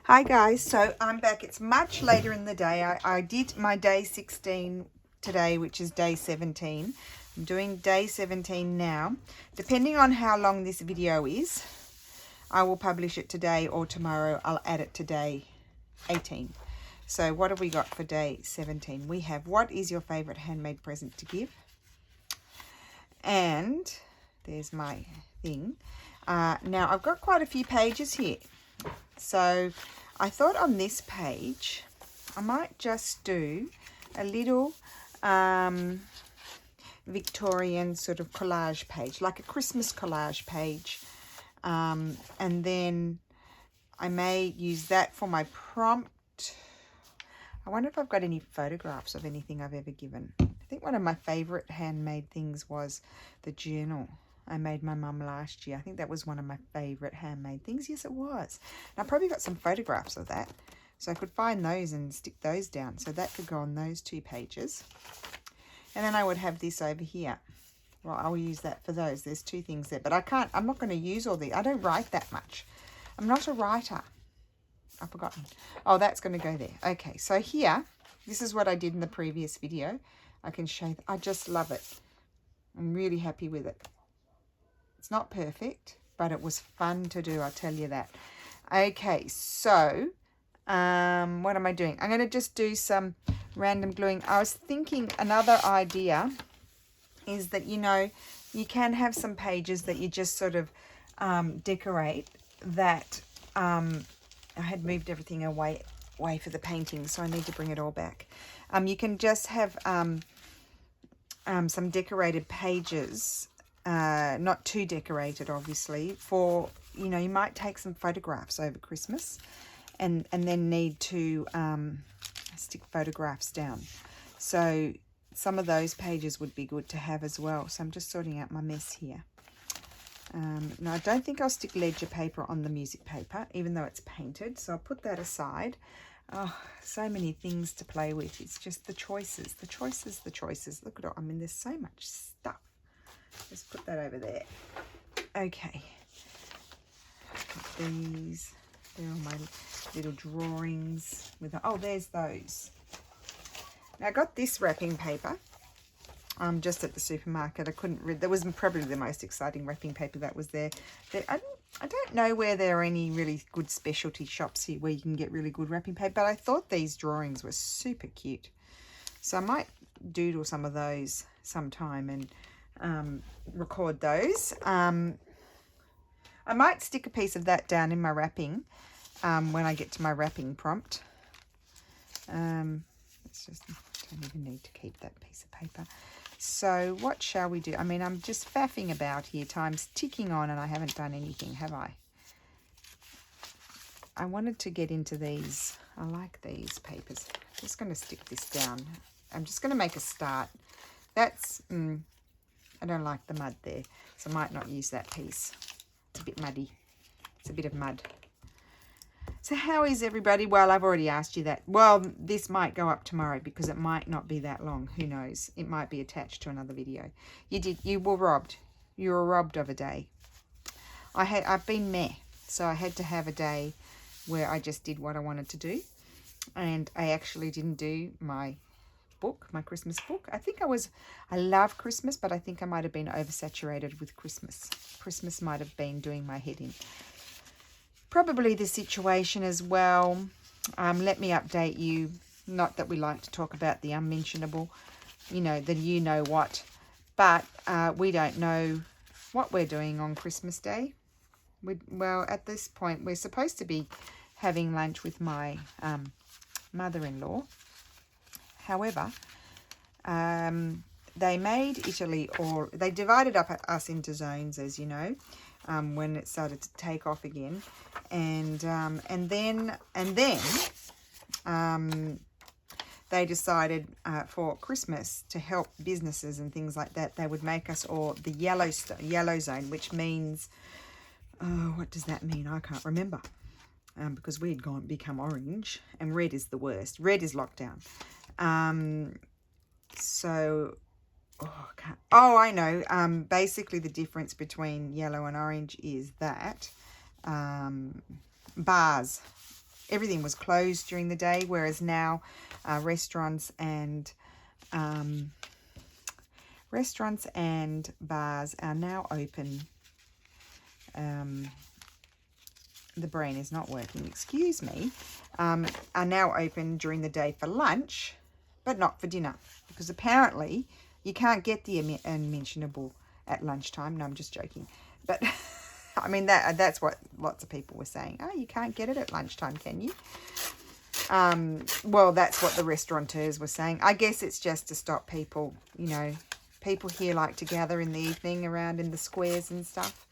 Hi guys, so I'm back. It's much later in the day. I did my day 16 today, which is day 17. I'm doing day 17 now. Depending on how long this video is, I will publish it today or tomorrow. I'll add it to day 18. So what have we got for day 17? We have, what is your favorite handmade present to give? And there's my thing. Now I've got quite a few pages here. So I thought on this page, I might just do a little Victorian sort of collage page, like a Christmas collage page. And then I may use that for my prompt. I wonder if I've got any photographs of anything I've ever given. I think one of my favorite handmade things was the journal I made my mum last year. I think that was one of my favorite handmade things. Yes, it was. And I probably got some photographs of that. So I could find those and stick those down. So that could go on those 2 pages. And then I would have this over here. Well, I'll use that for those. There's 2 things there. But I'm not going to use all these. I don't write that much. I'm not a writer. I've forgotten. Oh, that's going to go there. Okay, so here, this is what I did in the previous video. I can show. I just love it. I'm really happy with it. It's not perfect, but it was fun to do, I'll tell you that. Okay, so what am I doing? I'm going to just do some random gluing. I was thinking another idea is that, you know, you can have some pages that you just sort of decorate that I had moved everything away for the painting, so I need to bring it all back. You can just have some decorated pages, not too decorated obviously, for, you know, you might take some photographs over Christmas and then need to stick photographs down. So some of those pages would be good to have as well. So I'm just sorting out my mess here. Now I don't think I'll stick ledger paper on the music paper, even though it's painted, so I'll put that aside. Oh, so many things to play with. It's just the choices, the choices, the choices. Look at it. I mean, there's so much stuff. Just put that over there. Okay. These. They're all my little drawings. Oh, there's those. Now I got this wrapping paper. Just at the supermarket. I couldn't read. That was probably the most exciting wrapping paper that was there. I don't know where there are any really good specialty shops here where you can get really good wrapping paper, but I thought these drawings were super cute. So I might doodle some of those sometime and record those. I might stick a piece of that down in my wrapping when I get to my wrapping prompt. It's just, I don't even need to keep that piece of paper. So what shall we do? I mean, I'm just faffing about here. Time's ticking on and I haven't done anything, have I? I wanted to get into these. I like these papers. I'm just going to stick this down. I'm just going to make a start. That's, I don't like the mud there, so I might not use that piece. It's a bit muddy. It's a bit of mud. So how is everybody? Well, I've already asked you that. Well, this might go up tomorrow because it might not be that long. Who knows? It might be attached to another video. You were robbed. You were robbed of a day. I've been meh. So I had to have a day where I just did what I wanted to do. And I actually didn't do my book, my Christmas book. I love Christmas, but I think I might have been oversaturated with Christmas. Christmas might have been doing my head in. Probably the situation as well. Let me update you. Not that we like to talk about the unmentionable, you know, the you know what. But we don't know what we're doing on Christmas Day. Well, at this point, we're supposed to be having lunch with my mother-in-law. However, they made Italy, or they divided up us into zones, as you know, when it started to take off again. And then they decided for Christmas, to help businesses and things like that, they would make us all the yellow zone, which means, what does that mean? I can't remember, because we had become orange, and red is the worst. Red is lockdown. So, I know. Basically, the difference between yellow and orange is that bars. everything was closed during the day, whereas now restaurants and bars are now open. The brain is not working, excuse me, are now open during the day for lunch, but not for dinner, because apparently you can't get the unmentionable at lunchtime. No, I'm just joking. But I mean, that's what lots of people were saying. Oh, you can't get it at lunchtime, can you? Well, that's what the restaurateurs were saying. I guess it's just to stop people, you know, people here like to gather in the evening around in the squares and stuff.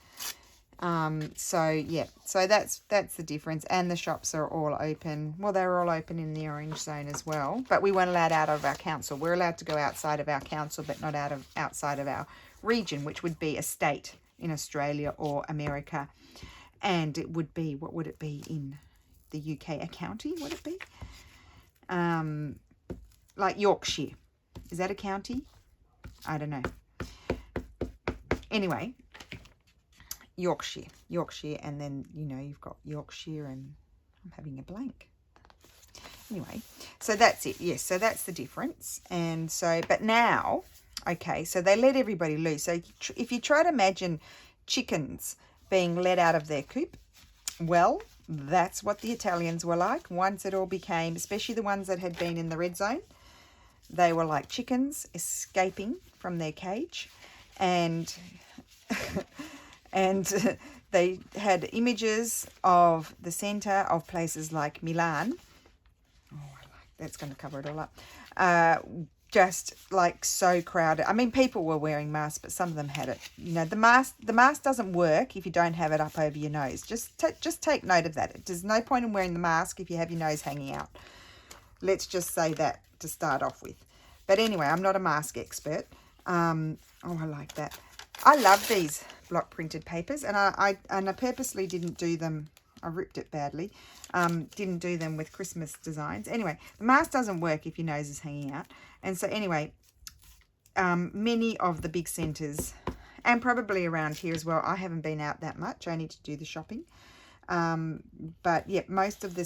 So yeah, so that's the difference. And the shops are all open. Well, they're all open in the orange zone as well, but we weren't allowed out of our council. We're allowed to go outside of our council, but not outside of our region, which would be a state in Australia or America. And it would be, what would it be in the UK? A county, would it be? Like Yorkshire. Is that a county? I don't know. Anyway, Yorkshire, and then, you know, you've got Yorkshire, and I'm having a blank. Anyway, so that's it. Yes, so that's the difference. And so, but now, okay, so they let everybody loose. So if you try to imagine chickens being let out of their coop, well, that's what the Italians were like. Once it all became, especially the ones that had been in the red zone, they were like chickens escaping from their cage. And and they had images of the centre of places like Milan. Oh, that's going to cover it all up. Just like so crowded. I mean, people were wearing masks, but some of them had it. You know, the mask doesn't work if you don't have it up over your nose. Just take note of that. There's no point in wearing the mask if you have your nose hanging out. Let's just say that to start off with. But anyway, I'm not a mask expert. Oh, I like that. I love these block printed papers, and I purposely didn't do them. I ripped it badly. Didn't do them with Christmas designs. Anyway, the mask doesn't work if your nose is hanging out. And so anyway, many of the big centres, and probably around here as well, I haven't been out that much. I need to do the shopping. But yeah, most of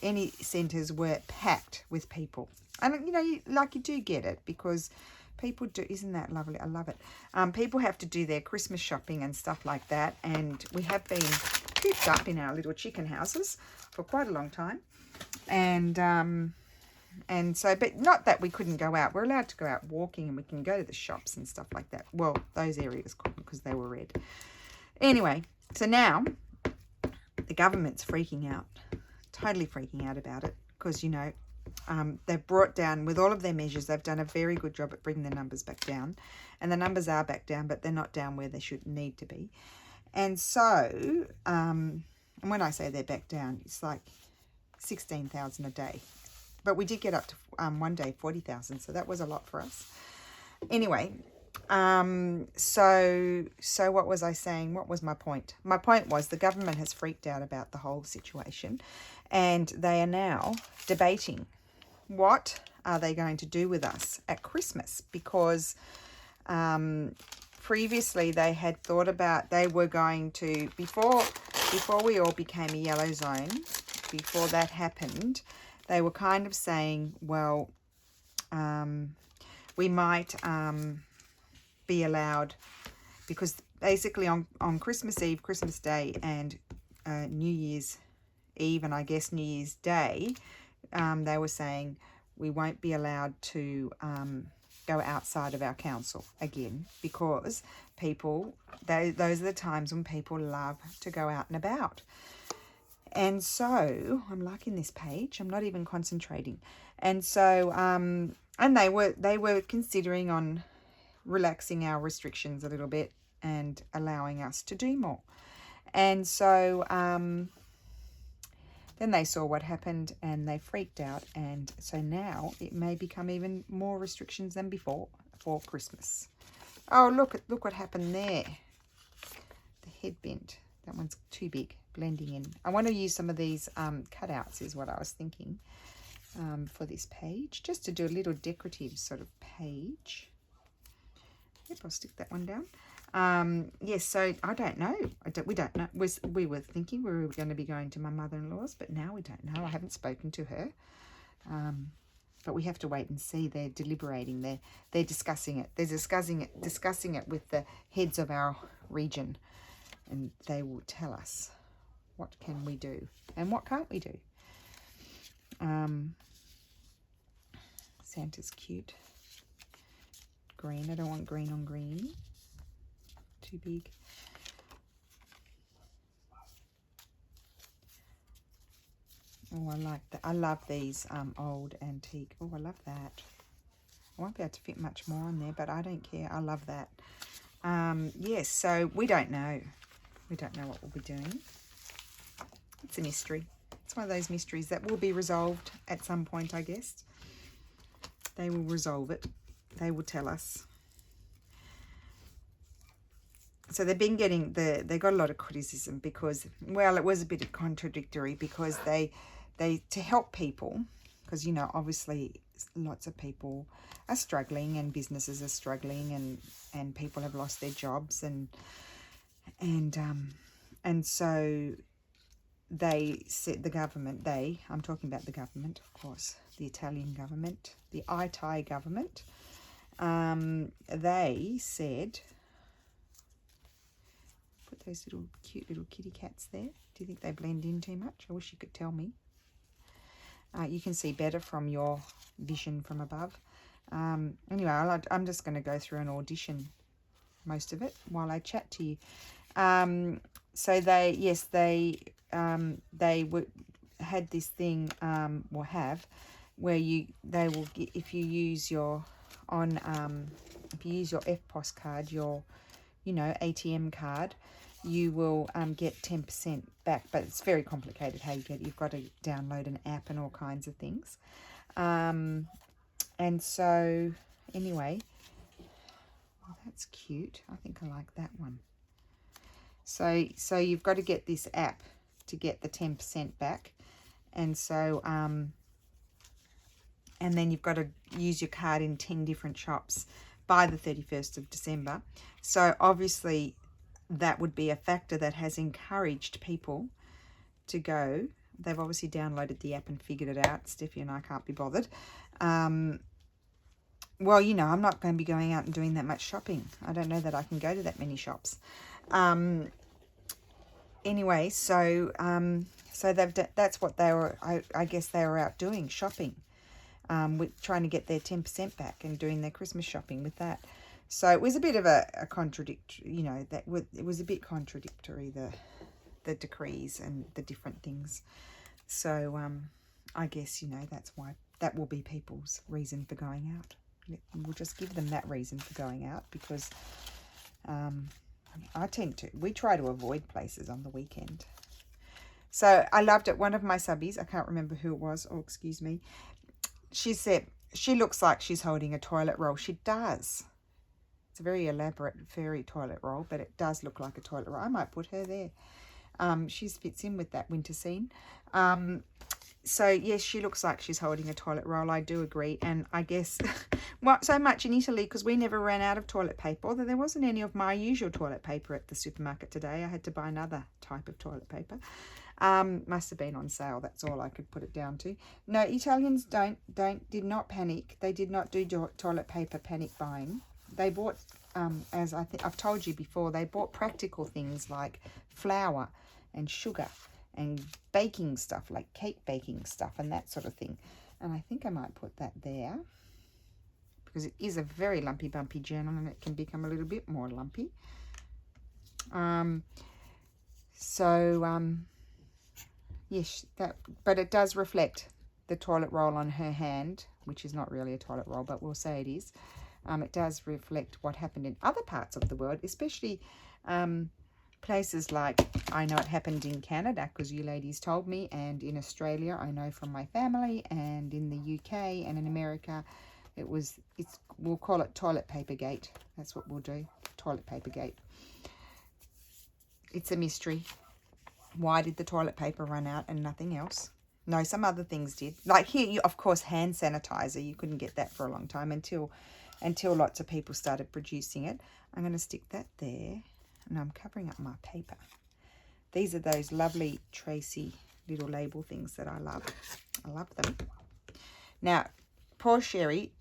any centres were packed with people. And, you know, you do get it, because people do, isn't that lovely? I love it. People have to do their Christmas shopping and stuff like that. And we have been cooped up in our little chicken houses for quite a long time. And so, but not that we couldn't go out. We're allowed to go out walking, and we can go to the shops and stuff like that. Well, those areas couldn't, because they were red. Anyway, so now the government's freaking out, totally freaking out about it, because, you know, they've brought down, with all of their measures, they've done a very good job at bringing the numbers back down. And the numbers are back down, but they're not down where they should need to be. And so, and when I say they're back down, it's like 16,000 a day. But we did get up to one day 40,000, so that was a lot for us. Anyway, so what was I saying? What was my point? My point was the government has freaked out about the whole situation, and they are now debating what are they going to do with us at Christmas, because previously they had thought about, they were going to, before we all became a yellow zone, before that happened, they were kind of saying, well, we might be allowed, because basically on Christmas Eve, Christmas Day, and New Year's Eve, and I guess New Year's Day, they were saying we won't be allowed to go outside of our council again, because people, those are the times when people love to go out and about. And so, I'm liking this page. I'm not even concentrating. And so, and they were considering on relaxing our restrictions a little bit and allowing us to do more. And so, then they saw what happened and they freaked out. And so now it may become even more restrictions than before for Christmas. Oh, look what happened there. The head bent. That one's too big, blending in. I want to use some of these cutouts is what I was thinking for this page, just to do a little decorative sort of page. Yep, I'll stick that one down. Yes, so I don't know. We don't know. We were thinking we were going to be going to my mother-in-law's, but now we don't know. I haven't spoken to her. But we have to wait and see. They're deliberating. They're discussing it. They're discussing it with the heads of our region, and they will tell us what can we do and what can't we do. Santa's cute. Green. I don't want green on green. Too big. Oh, I like that. I love these old antique. Oh, I love that. I won't be able to fit much more on there, but I don't care. I love that. Yes, so we don't know. We don't know what we'll be doing. It's a mystery. It's one of those mysteries that will be resolved at some point, I guess. They will resolve it. They will tell us. So they've been getting they got a lot of criticism because, well, it was a bit contradictory because they to help people, because, you know, obviously lots of people are struggling and businesses are struggling and people have lost their jobs and so they said, the government, I'm talking about the government, of course, the Italian government, the Itai government, they said, put those little cute little kitty cats there. Do you think they blend in too much? I wish you could tell me. You can see better from your vision from above. Anyway, I'm just going to go through an audition most of it while I chat to you. So they had this thing, or have, where they will get, if you use your FPOS card, your ATM card, you will get 10% back, but it's very complicated how you get it. You've got to download an app and all kinds of things. And so anyway, oh, that's cute. I think I like that one. So you've got to get this app to get the 10% back. And so and then you've got to use your card in 10 different shops by the 31st of December. So obviously that would be a factor that has encouraged people to go. They've obviously downloaded the app and figured it out. Steffi and I can't be bothered. Well, you know, I'm not going to be going out and doing that much shopping. I don't know that I can go to that many shops. Anyway, so that's what they were, I guess they were out doing, shopping. With trying to get their 10% back and doing their Christmas shopping with that. So it was a bit of a contradictory, you know, it was a bit contradictory, the decrees and the different things. So I guess, you know, that's why that will be people's reason for going out. We'll just give them that reason for going out because we try to avoid places on the weekend. So I loved it. One of my subbies, I can't remember who it was, oh, excuse me, she said, she looks like she's holding a toilet roll. She does. It's a very elaborate, fairy toilet roll, but it does look like a toilet roll. I might put her there. She fits in with that winter scene. So, yes, she looks like she's holding a toilet roll. I do agree. And I guess, well, so much in Italy because we never ran out of toilet paper, although there wasn't any of my usual toilet paper at the supermarket today. I had to buy another type of toilet paper. Must have been on sale. That's all I could put it down to. No, Italians did not panic. They did not do toilet paper panic buying. They bought, as I think I've told you before, they bought practical things like flour and sugar and baking stuff, like cake baking stuff and that sort of thing. And I think I might put that there because it is a very lumpy bumpy journal and it can become a little bit more lumpy. Yes, but it does reflect the toilet roll on her hand, which is not really a toilet roll, but we'll say it is. It does reflect what happened in other parts of the world, especially places like, I know it happened in Canada because you ladies told me, and in Australia, I know from my family, and in the UK and in America, we'll call it toilet paper gate. That's what we'll do, toilet paper gate. It's a mystery. Why did the toilet paper run out and nothing else? No, some other things did. Like here, of course, hand sanitizer. You couldn't get that for a long time until until lots of people started producing it. I'm going to stick that there, and I'm covering up my paper. These are those lovely Tracy little label things that I love. I love them. Now, poor Sherry,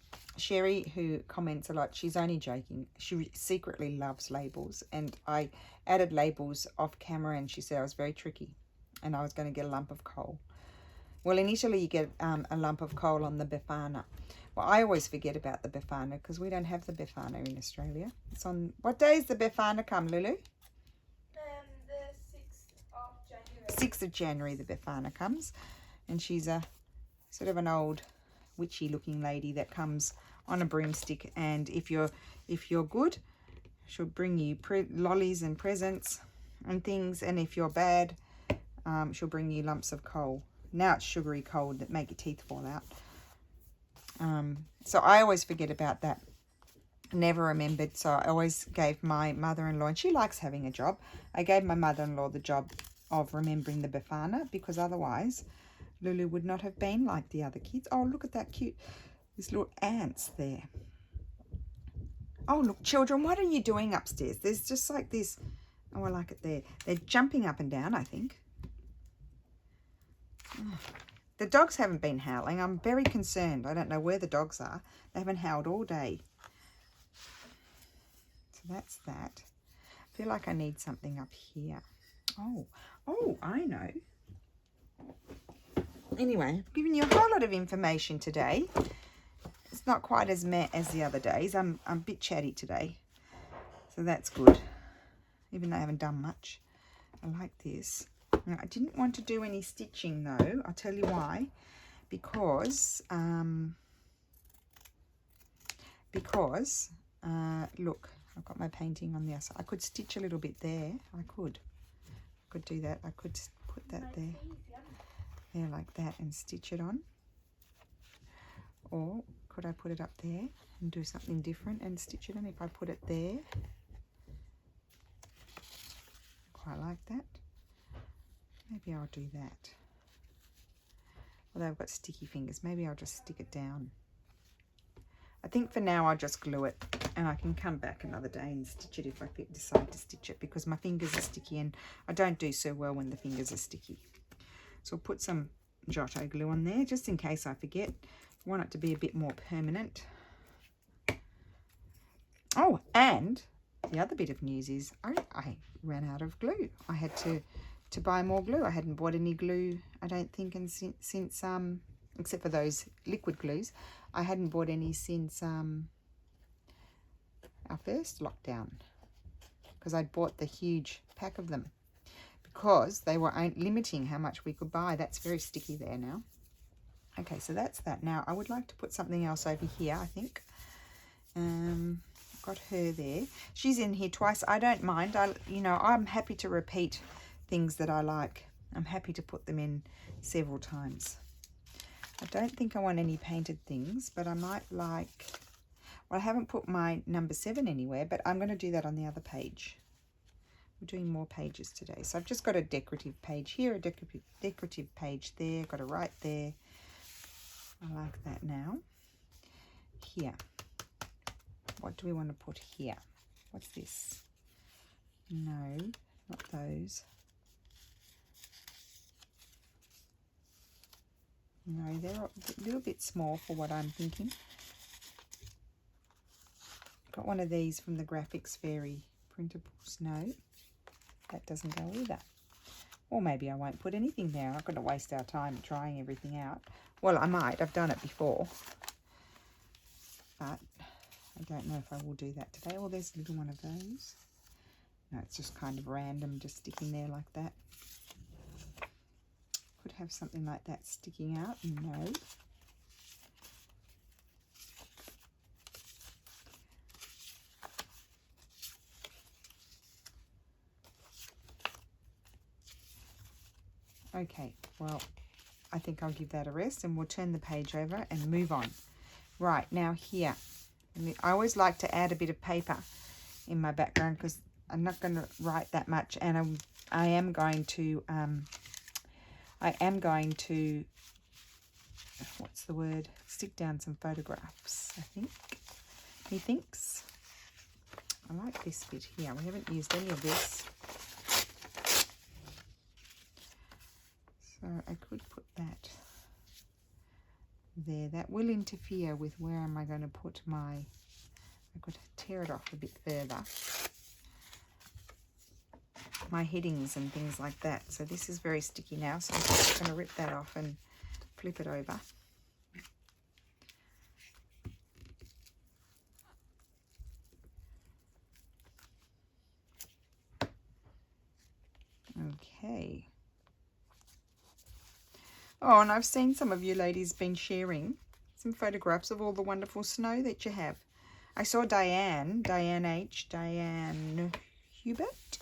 who comments a lot, she's only joking. She secretly loves labels, and I added labels off camera, and she said I was very tricky and I was going to get a lump of coal. Well, initially you get a lump of coal on the Befana. Well, I always forget about the Befana because we don't have the Befana in Australia. It's on, what day is the Befana come, Lulu? The 6th of January. 6th of January the Befana comes, and she's a sort of an old witchy looking lady that comes on a broomstick, and if you're good, she'll bring you lollies and presents and things, and if you're bad, she'll bring you lumps of coal. Now it's sugary coal that make your teeth fall out. So I always forget about that. Never remembered, so I always gave my mother-in-law, and she likes having a job, I gave my mother-in-law the job of remembering the Befana, because otherwise Lulu would not have been like the other kids. Oh, look at that cute, these little ants there. Oh, look, children, what are you doing upstairs? There's just like this. Oh, I like it there. They're jumping up and down, I think. Oh. The dogs haven't been howling. I'm very concerned. I don't know where the dogs are. They haven't howled all day. So that's that. I feel like I need something up here. Oh, I know. Anyway, I've given you a whole lot of information today. It's not quite as meh as the other days. I'm a bit chatty today, so that's good. Even though I haven't done much. I like this. Now, I didn't want to do any stitching though. I'll tell you why. Because look, I've got my painting on the other side. I could stitch a little bit there. I could do that. I could put that there like that and stitch it on. Or could I put it up there and do something different and stitch it on if I put it there? Quite like that. Maybe I'll do that. Although I've got sticky fingers, maybe I'll just stick it down. I think for now I'll just glue it, and I can come back another day and stitch it if I decide to stitch it, because my fingers are sticky and I don't do so well when the fingers are sticky. So I'll put some Giotto glue on there just in case I forget. I want it to be a bit more permanent. Oh, and the other bit of news is I ran out of glue. I had to buy more glue. I hadn't bought any glue, I don't think, and since except for those liquid glues, I hadn't bought any since our first lockdown, because I'd bought the huge pack of them because they were limiting how much we could buy. That's very sticky there now. Okay, so that's that. Now I would like to put something else over here, I think. Got her there. She's in here twice. I don't mind. I'm happy to repeat things that I like. I'm happy to put them in several times. I don't think I want any painted things, but I might like, well, I haven't put my number 7 anywhere, but I'm going to do that on the other page. We're doing more pages today. So I've just got a decorative page here, a decorative page there, got a right there. I like that now. Here. What do we want to put here? What's this? No, not those. No, they're a little bit small for what I'm thinking. Got one of these from the Graphics Fairy printables. No, that doesn't go either. Or maybe I won't put anything there. I'm not going to waste our time trying everything out. Well, I might. I've done it before. But I don't know if I will do that today. Oh, there's a little one of those. No, it's just kind of random, just sticking there like that. Could have something like that sticking out. No. Okay, well, I think I'll give that a rest and we'll turn the page over and move on. Right, now here. I always like to add a bit of paper in my background because I'm not going to write that much, and I am going to what's the word? Stick down some photographs, I think. methinks. I like this bit here. We haven't used any of this. So I could put that there. That will interfere with where am I going to put my... I could tear it off a bit further. My headings and things like that. So this is very sticky now, so I'm just going to rip that off and flip it over. Okay. Oh, and I've seen some of you ladies been sharing some photographs of all the wonderful snow that you have. I saw Diane Hubert.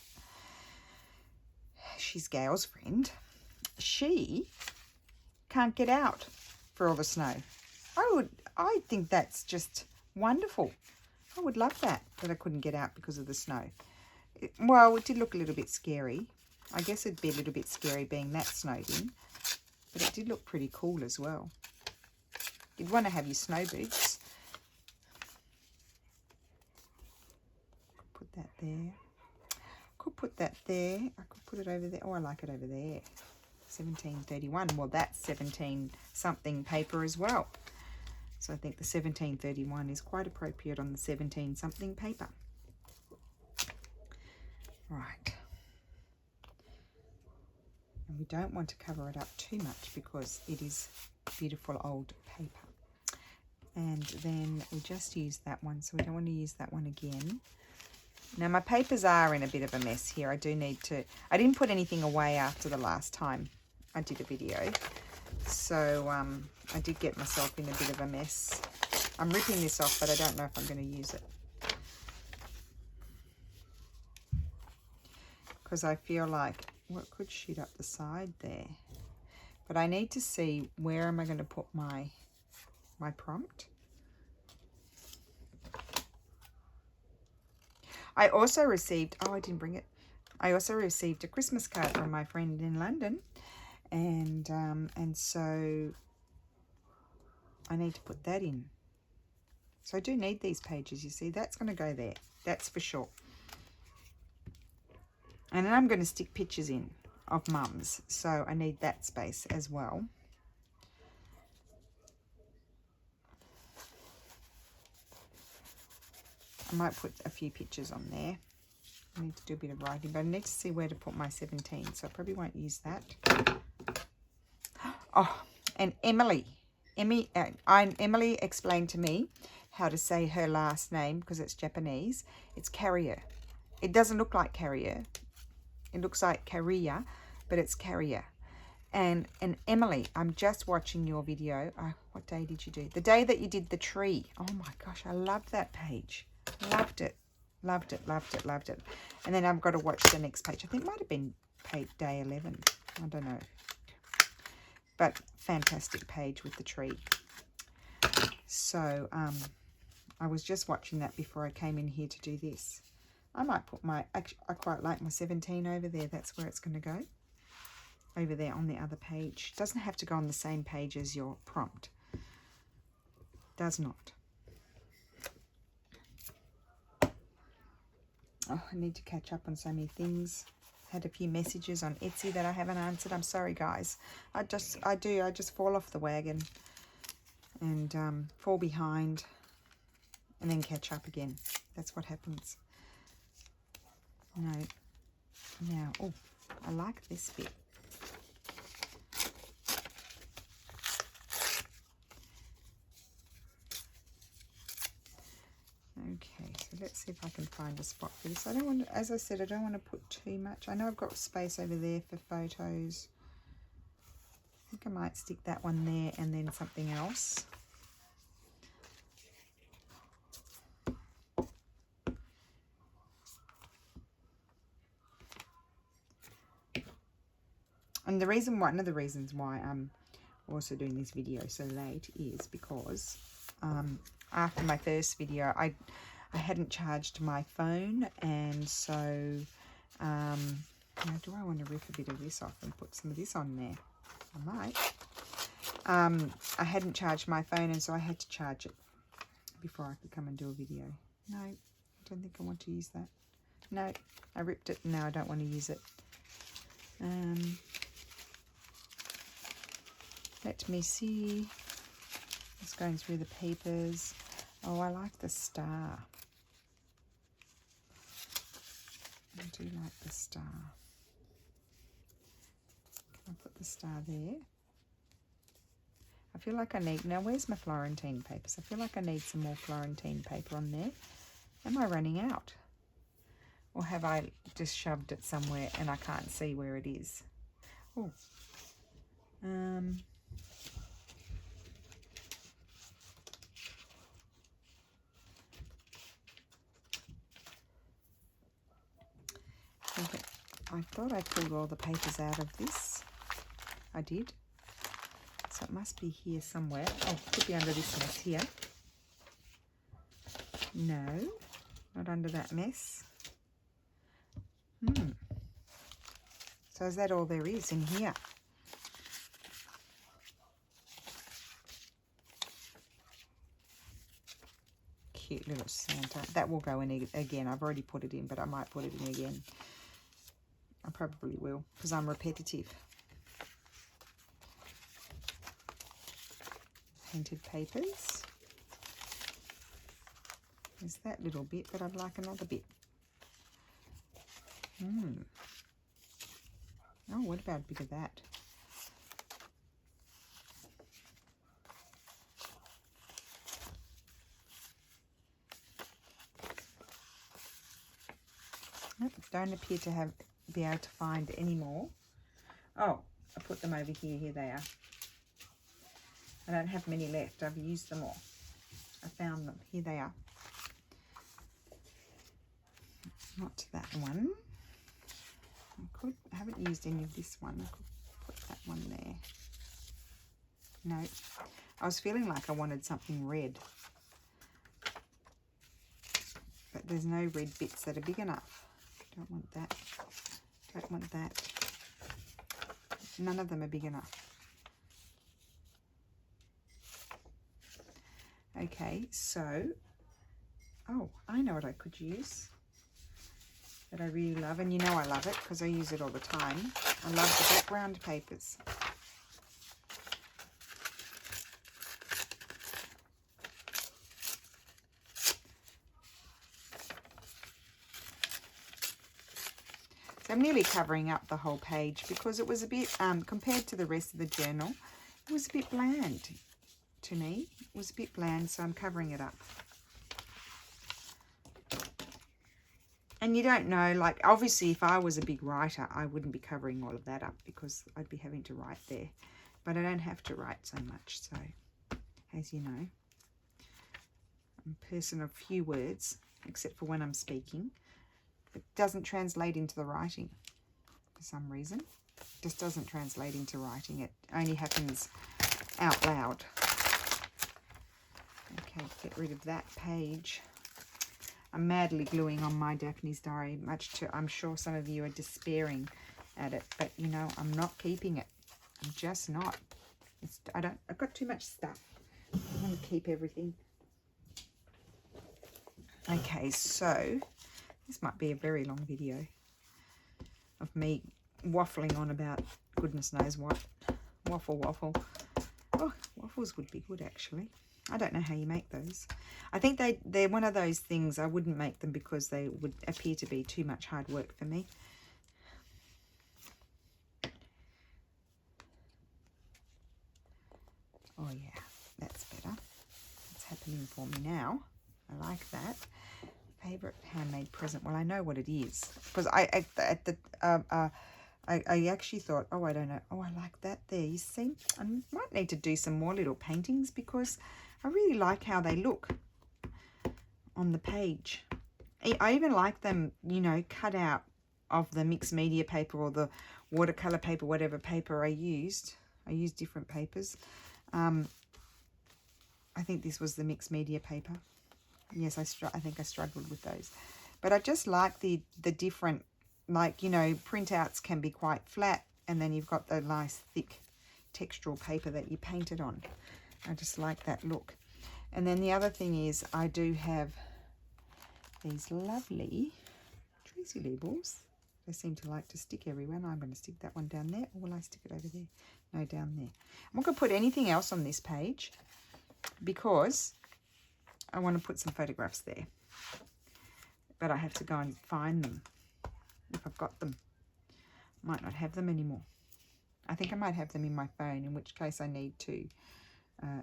She's Gail's friend. She can't get out for all the snow. I think that's just wonderful. I would love that I couldn't get out because of the snow. Well, it did look a little bit scary. I guess it'd be a little bit scary being that snowed in, but it did look pretty cool as well. You'd want to have your snow boots. Put that there. Could put that there. I could put it over there. Oh, I like it over there. 1731. Well, that's 17 something paper as well. So I think the 1731 is quite appropriate on the 17 something paper. Right. And we don't want to cover it up too much because it is beautiful old paper. And then we just used that one, so we don't want to use that one again. Now my papers are in a bit of a mess here. I do need to... I didn't put anything away after the last time I did a video. So I did get myself in a bit of a mess. I'm ripping this off, but I don't know if I'm going to use it. Because I feel like, well, it could shoot up the side there. But I need to see where am I going to put my prompt. I also received, oh, I didn't bring it. I also received a Christmas card from my friend in London. And so I need to put that in. So I do need these pages, you see. That's going to go there. That's for sure. And then I'm going to stick pictures in of mums. So I need that space as well. I might put a few pictures on there. I need to do a bit of writing, but I need to see where to put my 17. So I probably won't use that. Oh, and Emily explained to me how to say her last name because it's Japanese. It's Carrier. It doesn't look like Carrier. It looks like Carrier, but it's Carrier. And Emily, I'm just watching your video. What day did you do? The day that you did the tree. Oh my gosh, I loved that page. Loved it. Loved it, loved it, loved it. And then I've got to watch the next page. I think it might have been page day 11. I don't know. But fantastic page with the tree. So I was just watching that before I came in here to do this. I might put my, I quite like my 17 over there. That's where it's going to go. Over there on the other page. Doesn't have to go on the same page as your prompt. Does not. Oh, I need to catch up on so many things. Had a few messages on Etsy that I haven't answered. I'm sorry, guys. I just fall off the wagon and fall behind and then catch up again. That's what happens. No. Now, oh, I like this bit. Okay, so let's see if I can find a spot for this. I don't want to, as I said, I don't want to put too much. I know I've got space over there for photos. I think I might stick that one there and then something else. And the reason why, one of the reasons why I'm also doing this video so late is because after my first video, I hadn't charged my phone, and so now do I want to rip a bit of this off and put some of this on there? I might. I hadn't charged my phone, and so I had to charge it before I could come and do a video. No, I don't think I want to use that. No, I ripped it and now I don't want to use it. Let me see. Just going through the papers. Oh, I like the star. I do like the star. Can I put the star there? I feel like I need, now where's my Florentine papers? I feel like I need some more Florentine paper on there. Am I running out? Or have I just shoved it somewhere and I can't see where it is? Oh. I thought I pulled all the papers out of this. I did. So it must be here somewhere. Oh, could be under this mess here. No, not under that mess. So is that all there is in here? Cute little Santa. That will go in again. I've already put it in, but I might put it in again. I probably will, because I'm repetitive. Painted papers. There's that little bit, but I'd like another bit. Oh, what about a bit of that? Nope, don't appear to be able to find any more. Oh, I put them over here. Here they are. I don't have many left. I've used them all. I found them. Here they are. Not that one. I haven't used any of this one. I could put that one there. No. I was feeling like I wanted something red. But there's no red bits that are big enough. Don't want that. Don't want that. None of them are big enough. Okay, so, oh, I know what I could use that I really love, and you know I love it because I use it all the time. I love the background papers. So I'm nearly covering up the whole page because it was a bit, compared to the rest of the journal, it was a bit bland to me. It was a bit bland, so I'm covering it up. And you don't know, like, obviously if I was a big writer, I wouldn't be covering all of that up because I'd be having to write there. But I don't have to write so much, so, as you know. I'm a person of few words, except for when I'm speaking. It doesn't translate into the writing for some reason. It just doesn't translate into writing. It only happens out loud. Okay, get rid of that page. I'm madly gluing on my Daphne's Diary, much to, I'm sure some of you are despairing at it, but you know, I'm not keeping it. I'm just not. I've got too much stuff. I'm going to keep everything. Okay, so this might be a very long video of me waffling on about goodness knows what. Waffle. Oh, waffles would be good actually. I don't know how you make those. I think they're one of those things I wouldn't make them because they would appear to be too much hard work for me. Oh yeah, that's better. It's happening for me now. I like that. Favorite handmade present. Well, I know what it is because I actually thought, oh, I don't know. Oh, I like that there. You see, I might need to do some more little paintings because I really like how they look on the page. I even like them, you know, cut out of the mixed media paper or the watercolor paper, whatever paper I used. I used different papers. I think this was the mixed media paper. Yes, I think I struggled with those. But I just like the different, like, you know, printouts can be quite flat and then you've got the nice thick textural paper that you painted on. I just like that look. And then the other thing is I do have these lovely Tracy labels. They seem to like to stick everywhere. And I'm going to stick that one down there. Or will I stick it over there? No, down there. I'm not going to put anything else on this page because I want to put some photographs there. But I have to go and find them if I've got them. Might not have them anymore. I think I might have them in my phone, in which case I need to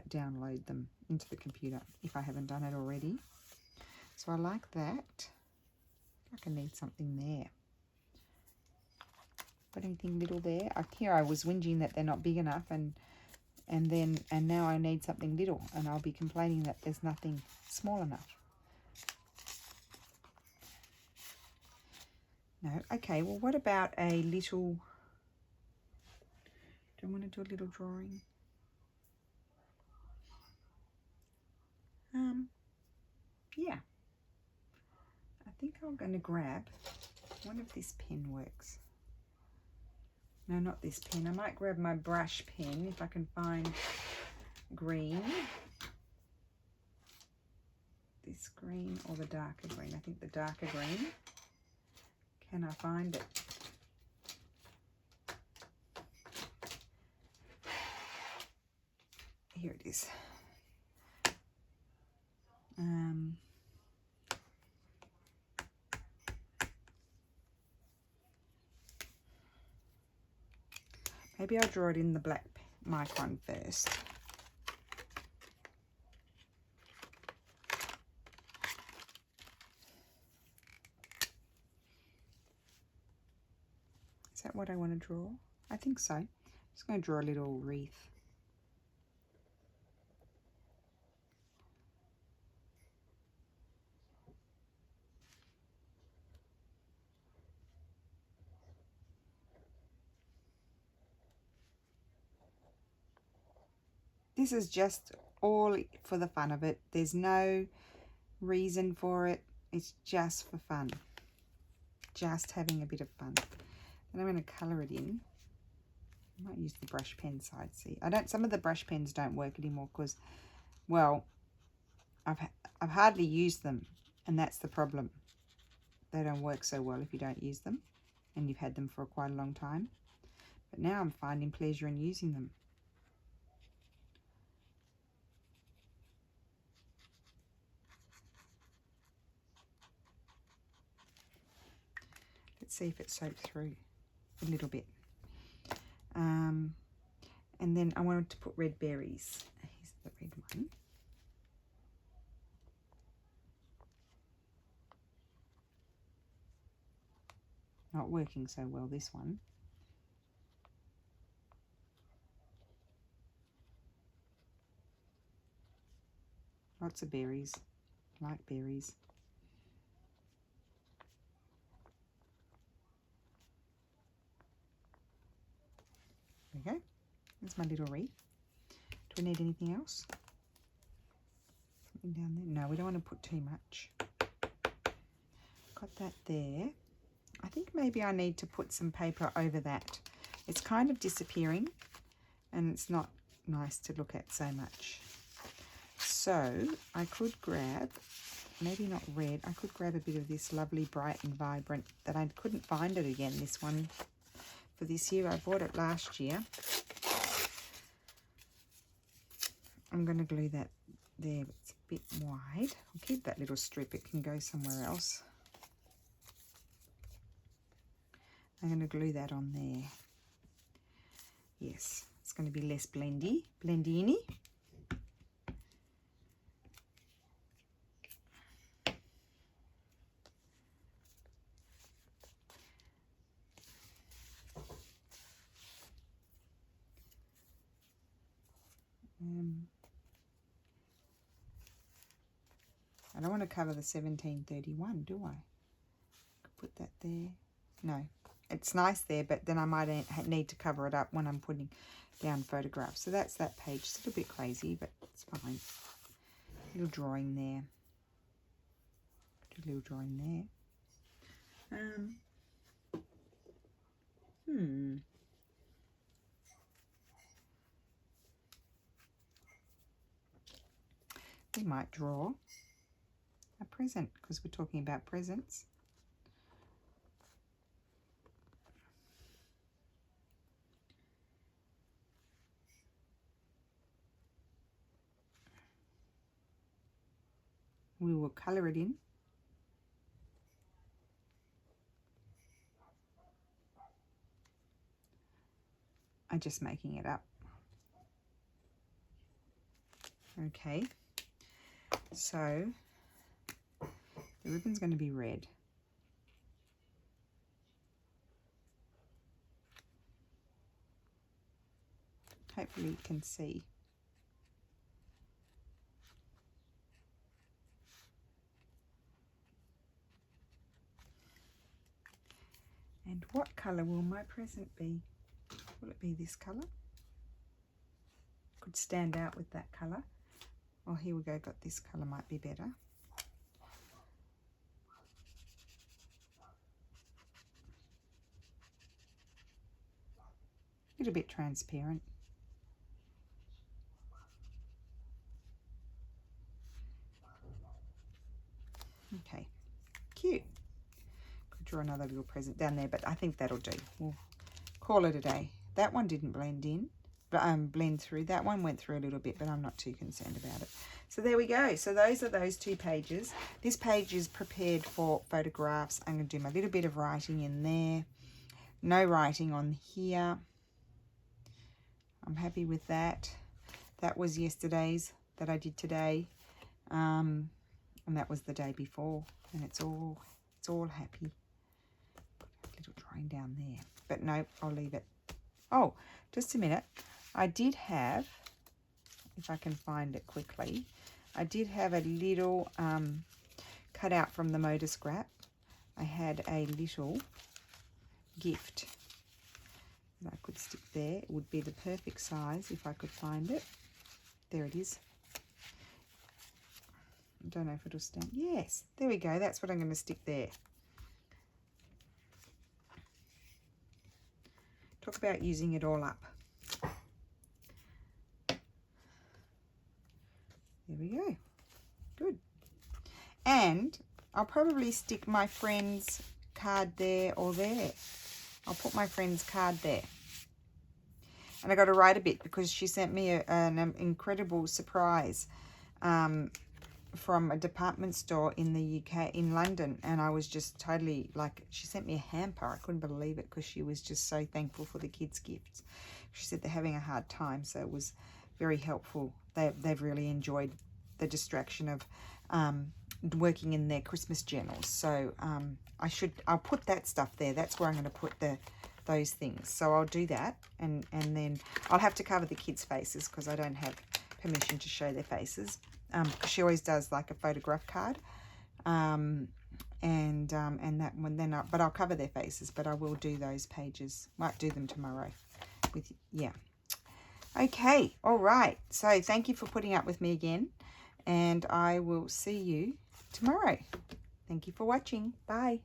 download them into the computer if I haven't done it already. So I like that. I need something there. Got anything little there? Here I was whinging that they're not big enough, and now I need something little, and I'll be complaining that there's nothing small enough. No, okay. Well, what about a little? Do I want to do a little drawing? Yeah. I think I'm going to grab one of this pen works. No, not this pen. I might grab my brush pen if I can find green. This green or the darker green. I think the darker green. Can I find it? Here it is. Maybe I'll draw it in the black micron first. Is that what I want to draw? I think so. I'm just going to draw a little wreath. This is just all for the fun of it. There's no reason for it. It's just for fun. Just having a bit of fun. And I'm going to colour it in. I might use the brush pen side. See, some of the brush pens don't work anymore because, well, I've hardly used them, and that's the problem. They don't work so well if you don't use them and you've had them for quite a long time. But now I'm finding pleasure in using them. Let's see if it soaked through a little bit. And then I wanted to put red berries. Here's the red one. Not working so well, this one. Lots of berries. I like berries. There we go. There's my little wreath. Do we need anything else? Something down there? No, we don't want to put too much. Got that there. I think maybe I need to put some paper over that. It's kind of disappearing and it's not nice to look at so much. So I could grab, maybe not red, I could grab a bit of this lovely bright and vibrant that I couldn't find it again, this one for this year. I bought it last year. I'm going to glue that there. It's a bit wide. I'll keep that little strip. It can go somewhere else. I'm going to glue that on there. Yes, it's going to be less blendini. I don't want to cover the 1731, do I? Put that there. No, it's nice there, but then I might need to cover it up when I'm putting down photographs. So that's that page. It's a little bit crazy, but it's fine. Little drawing there. Do a little drawing there. we might draw a present because we're talking about presents. We will colour it in. I'm just making it up. Okay, so the ribbon's going to be red. Hopefully you can see. And what colour will my present be? Will it be this colour? Could stand out with that colour. Oh, here we go, got this colour, might be better. A little bit transparent. Okay, cute. Could draw another little present down there, but I think that'll do. We'll call it a day. That one didn't blend in, but blend through. That one went through a little bit, but I'm not too concerned about it. So there we go. So those are those 2 pages. This page is prepared for photographs. I'm going to do my little bit of writing in there. No writing on here. I'm happy with that. That was yesterday's that I did today. And that was the day before. And it's all happy. Put a little drawing down there. But no, I'll leave it. Oh, just a minute. I did have, if I can find it quickly, I did have a little cut out from the motor scrap. I had a little gift that I could stick there. It would be the perfect size if I could find it. There it is. I don't know if it'll stand. Yes, there we go. That's what I'm going to stick there. Talk about using it all up. There we go. Good. And I'll probably stick my friend's card there or there. I'll put my friend's card there. And I got to write a bit because she sent me an incredible surprise from a department store in the UK, in London. And I was just totally like, she sent me a hamper. I couldn't believe it because she was just so thankful for the kids' gifts. She said they're having a hard time, so it was very helpful. They've really enjoyed the distraction of working in their Christmas journals. So I'll put that stuff there. That's where I'm going to put those things. So I'll do that, and then I'll have to cover the kids' faces because I don't have permission to show their faces. She always does like a photograph card, and that one then. But I'll cover their faces. But I will do those pages. Might do them tomorrow. Okay, all right. So thank you for putting up with me again, and I will see you tomorrow. Thank you for watching. Bye.